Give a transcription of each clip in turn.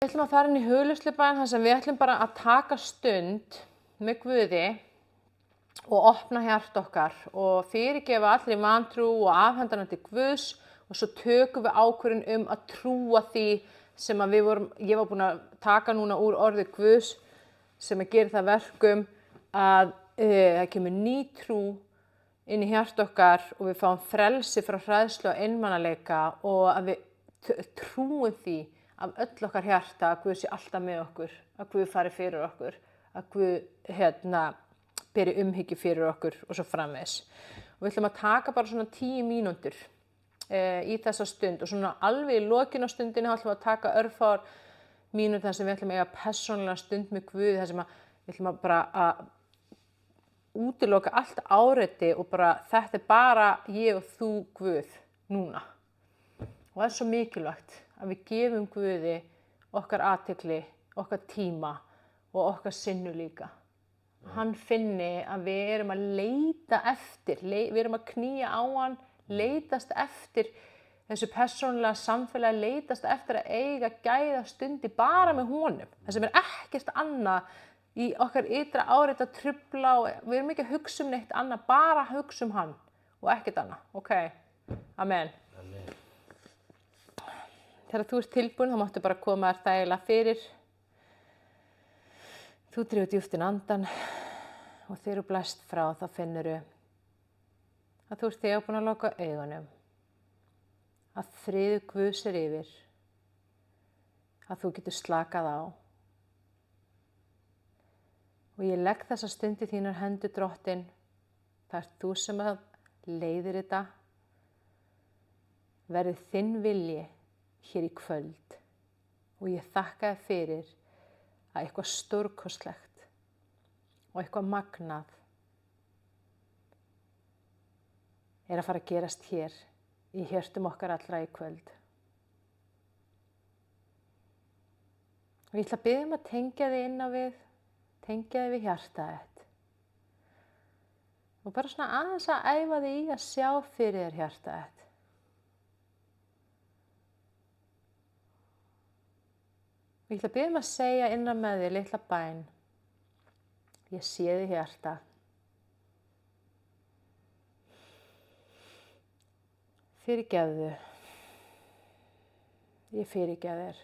Við ætlum að fara inn í hugleiðslubæn þar sem við ætlum bara að taka stund með Guði og opna hjarta okkar og fyrirgefa allri vantrú og afhenda hana til Guðs og svo tökum við ákvörðun að trúa því sem að ég var búin að taka núna úr orði Guðs sem að gera það verkum að það kemur ný trú inn í hjarta okkar og við fáum frelsi frá hræðslu og einmanaleika og að við trúum því af öll okkar hjarta að Guð sé alltaf með okkur, að Guð fari fyrir okkur, að Guð beri umhyggju fyrir okkur og svo framvegis. Og við ætlum að taka bara svona 10 mínútur í þessa stund og svona alveg í lokin á stundinni ætlum við að taka örfáar mínútur þar sem við ætlum að eiga persónulega stund með Guð, þar sem við ætlum að bara að útiloka allt áreiti og bara þetta bara ég og þú Guð núna. Og það svo mikilvægt að við gefum Guði okkar athygli, okkar tíma og okkar sinnu líka. Hann finni að við erum að leita eftir, við erum að knýja á hann, leitast eftir þessu persónulega samfélagi, leitast eftir að eiga gæða stundi bara með honum. Það sem ekkert annað í okkar ytra áreiti að trufla og við erum ekki að hugsa neitt annað, bara að hugsa hann og ekkert annað. Ok, amen. Þegar þú ert tilbúin, þá máttu bara koma þér þægilega fyrir. Þú dregur djúpt inn andan og þegar þú blæst frá þá finnurðu að þú ert þegar búin að loka augunum. Að friður Guðs yfir. Að þú getur slakað á. Og ég legg þessa stund í þínar hendur Drottinn. Það ert þú sem að leiðir þetta. Verði þinn vilji hér í kvöld og ég þakka þér fyrir að eitthvað stórkostlegt og eitthvað magnað að fara að gerast hér í hjörtum okkar allra í kvöld. Og ég ætla að biðja að tengja þig inn á tengja þig við hjartað þitt og bara svona aðeins að æfa þig í að sjá fyrir þér hjartað þitt. Ég ætla að biðja að segja innan með þér litla bæn. Ég sé þig hjarta. Fyrirgefðu. Ég fyrirgef þér.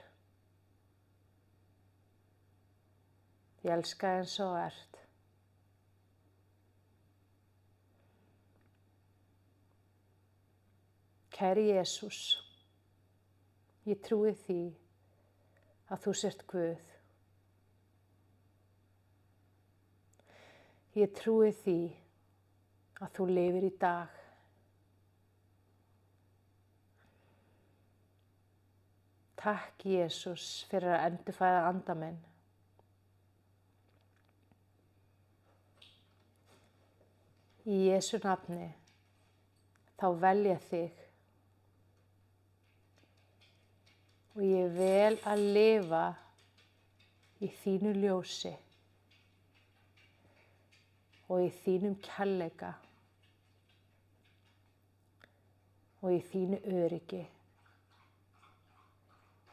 Ég elska þig eins og þú ert. Kæri Jesús, ég trúi því að þú sért Guð. Ég trúi því að þú lifir í dag. Takk Jesús fyrir að endurfæða anda minn. Í Jesú nafni þá vel ég þig. Og ég vel að lifa í þínu ljósi og í þínum kærleika og í þínu öryggi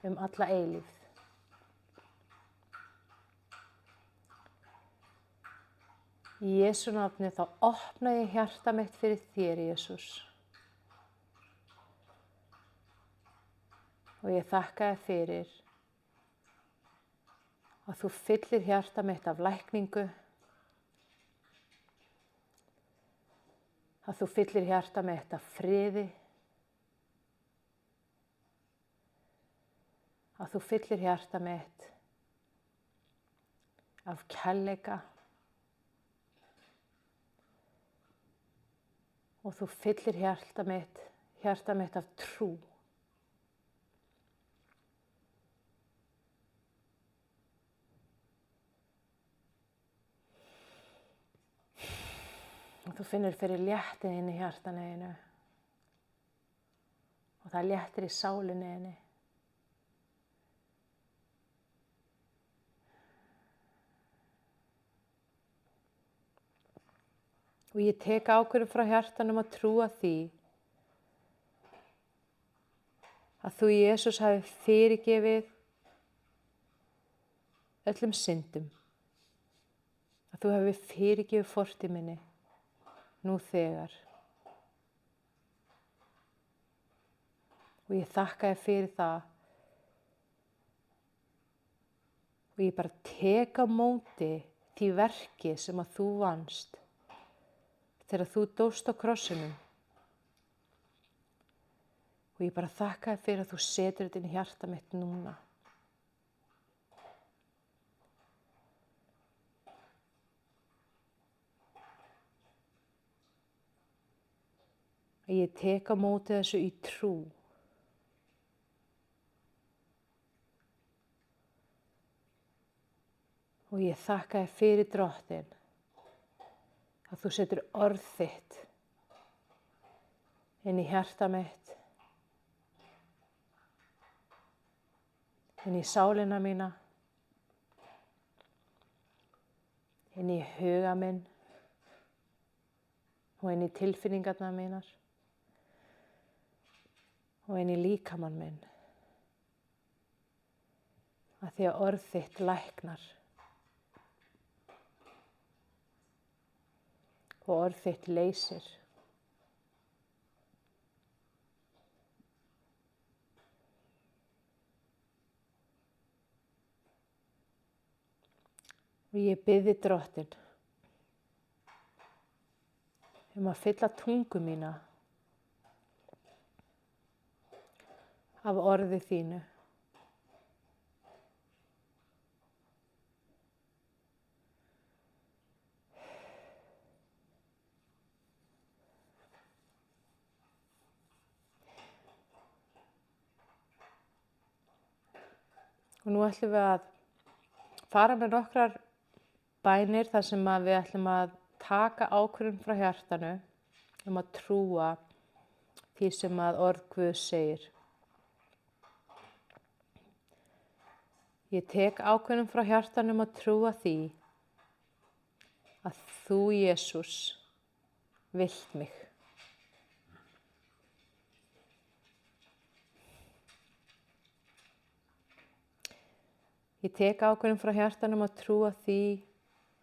alla eilífð. Í Jesú nafni þá opna ég hjarta mitt fyrir þér, Jesús. Og ég þakka þér fyrir að þú fyllir hjarta mitt af lækningu, að þú fyllir hjarta mitt af friði, að þú fyllir hjarta mitt af kærleika og þú fyllir hjarta mitt af trú. Og þú finnur fyrir léttið inn í hjartanu þínu og það léttir í sálinni þinni. Og ég tek ákvörðun frá hjartanum að trúa því að þú, Jesús, hafi fyrirgefið öllum syndum, að þú hefur fyrirgefið fortíð minni nú þegar. Og ég þakka þér fyrir það og ég bara tek á móti því verki sem að þú vannst þegar þú dóst á krossinum. Og ég bara þakka þér fyrir að þú setur þetta inn í hjarta mitt núna. Ég tek á móti þessu í trú. Og ég þakka þér fyrir Drottinn að þú setur orð þitt inn í hjarta mitt, inn í sálina mína, inn í huga minn og inn í tilfinningarnar mínar og inn í líkamann minn. Að því að orð þitt læknar og orð þitt leysir. Og ég bið þig Drottinn að fylla tungu mína af orði þínu. Og nú ætlum við að fara með nokkrar bænir þar sem að við ætlum að taka ákvörðun frá hjartanu að trúa því sem að orð Guðs segir. Ég tek ákvörðun frá hjartanu að trúa því að þú, Jesús, vilt mig. Ég tek ákvörðun frá hjartanu að trúa því,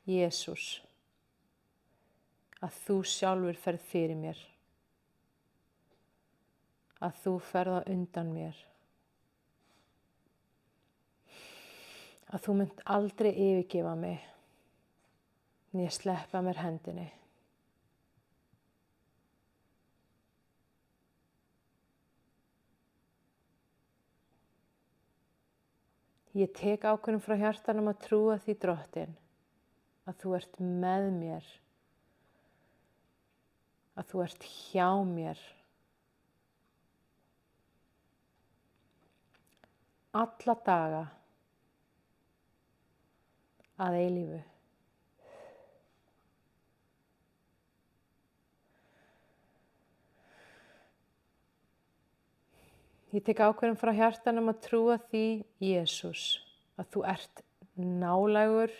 Jesús, að þú sjálfur ferð fyrir mér, að þú ferð á undan mér, að þú munt aldrei yfirgefa mig, né sleppa mér hendinni. Ég tek ákvörðun frá hjartanu að trúa því, Drottinn, að þú ert með mér, að þú ert hjá mér. Alla daga að eilífu. Ég tek ákvörðun frá hjartanu að trúa því, Jesús, að þú ert nálægur,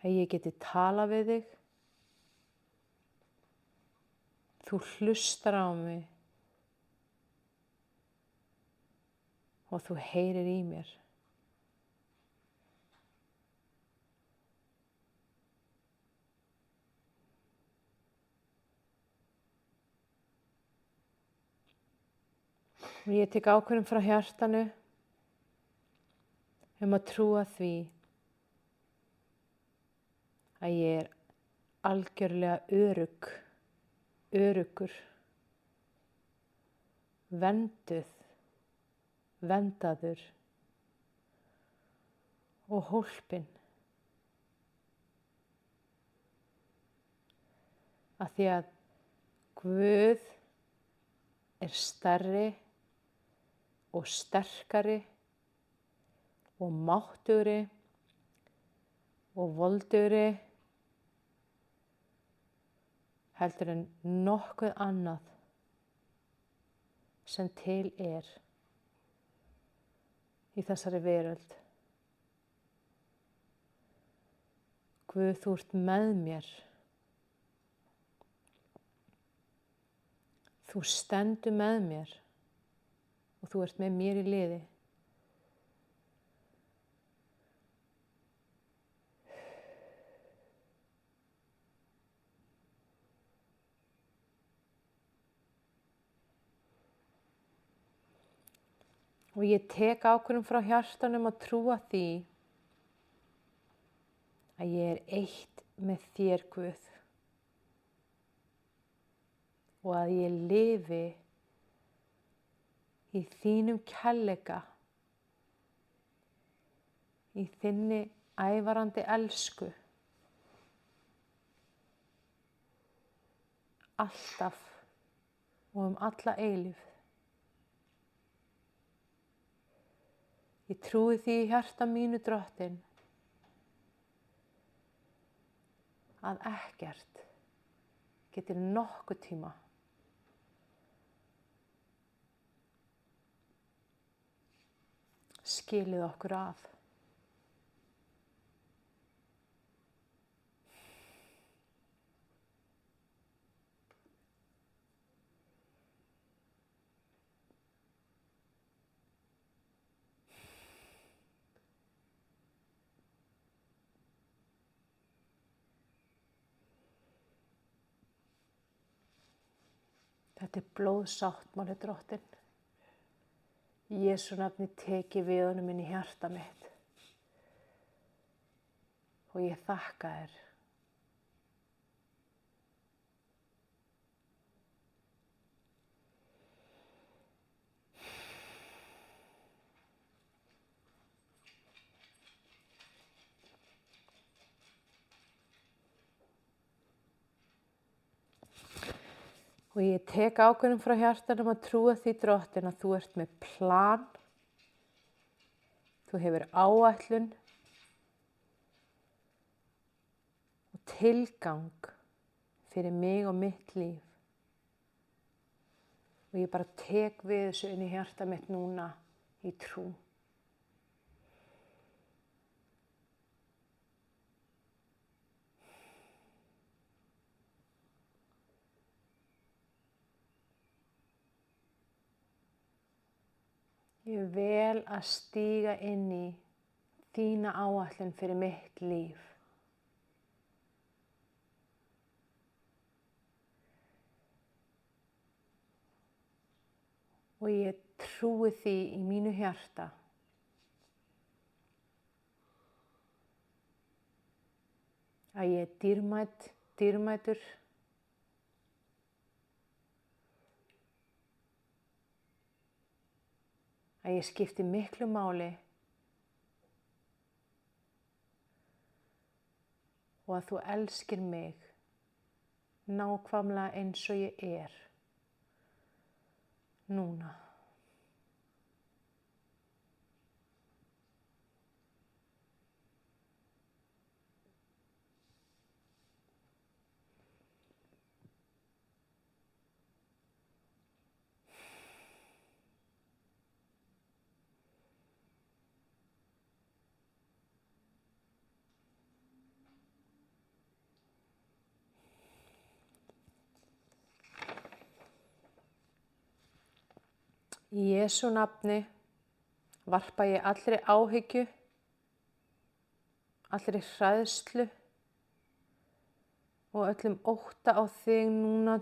að ég geti talað við þig, þú hlustar á mig og þú heyrir í mér. Og ég tek ákvörðun frá hjartanu að trúa því að ég er algjörlega öruggur, verndaður og hólpinn. Af því að Guð er stærri og sterkari og máttugri og voldugri heldur en nokkuð annað sem til er í þessari veröld. Guð, þú ert með mér. Þú stendur með mér og þú ert með mér í liði. Og ég tek ákvörðun frá hjartanum að trúa því að ég er eitt með þér, Guð. Og að ég lifi í þínum kærleika, í þinni ævarandi elsku, alltaf og alla eilífð. Ég trúi því í hjarta mínu, Drottinn, að ekkert getur nokkuð tíma skilið okkur að. Þetta er blóðsáttmáli, Drottinn. Í Jesú nafni tek ég við honum inn í hjarta mitt og ég þakka þér. Og ég tek ákvörðun frá hjartanum að trúa því, Drottinn, að þú ert með plan, þú hefur áætlun og tilgang fyrir mig og mitt líf. Og ég bara tek við þessu inn í hjarta mitt núna í trú. Ég vel að stíga inn í þína áætlun fyrir mitt líf. Og ég trúi því í mínu hjarta að ég er dýrmætur, að ég skipti miklu máli og að þú elskir mig nákvæmlega eins og ég er núna. Í Jesú nafni varpa ég allri áhyggju, allri hræðslu og öllum ótta á þig núna,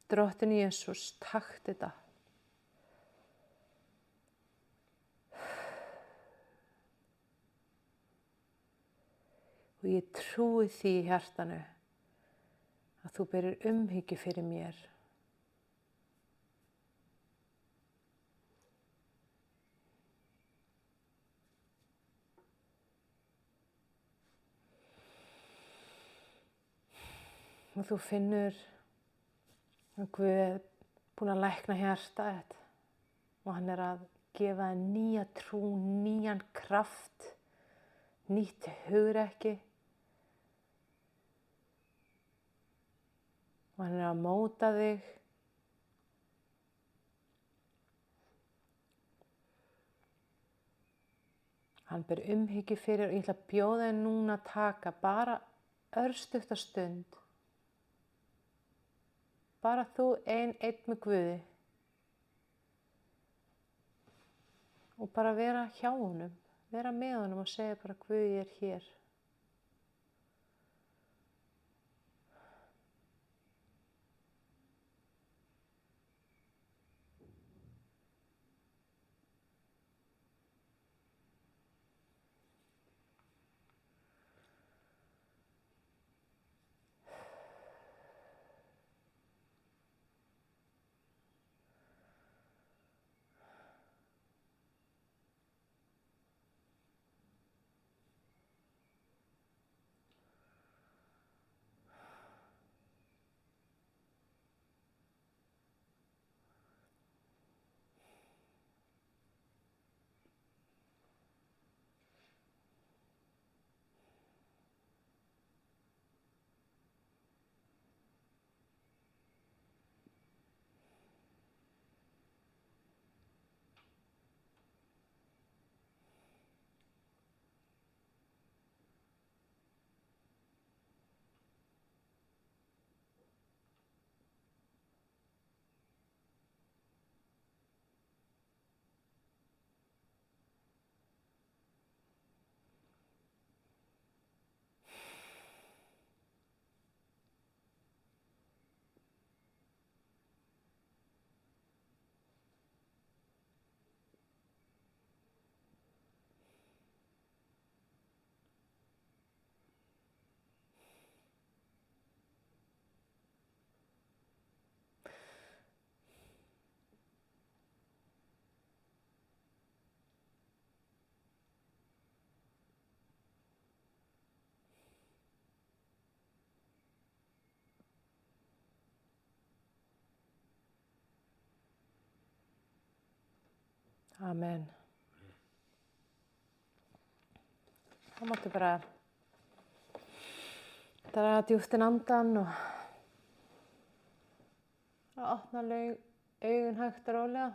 Drottinn Jesús, takk þetta. Og ég trúi því í hjartanu að þú berir umhyggju fyrir mér. Og þú finnur að Guð er búinn að lækna hjartað þitt og hann er að gefa þér nýja trú, nýjan kraft, nýtt hugrekki. Og hann er að móta þig. Hann ber umhyggju fyrir og ég ætla að bjóða þér núna að taka bara örstutta stund. Bara þú einn með Guði. Og bara vera hjá honum, vera með honum og segja bara Guð, ég er hér. Amen. Þá máttu bara draga djúpt inn andann og opna augun hægt og rólega.